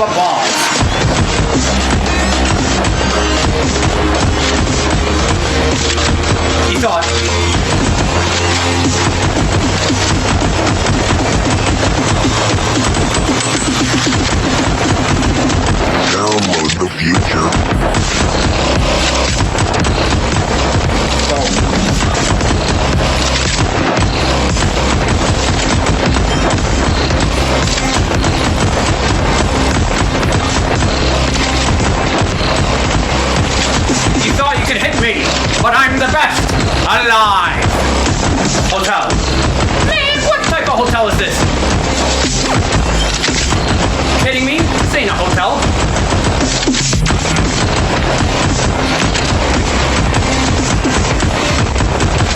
rubber balls. You thought. Download the future. You thought you could hit me, but I'm the best alive. Hotel. Man, what type of hotel is this? Kidding me? This ain't a hotel.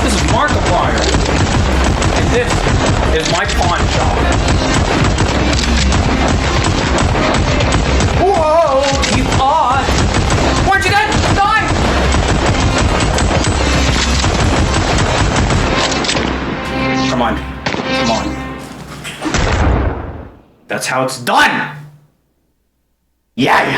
This is Markiplier. And this is my pawn shop. Whoa, you thought. Weren't you dead? Die! Come on. Come on. That's how it's done! Yeah, yeah.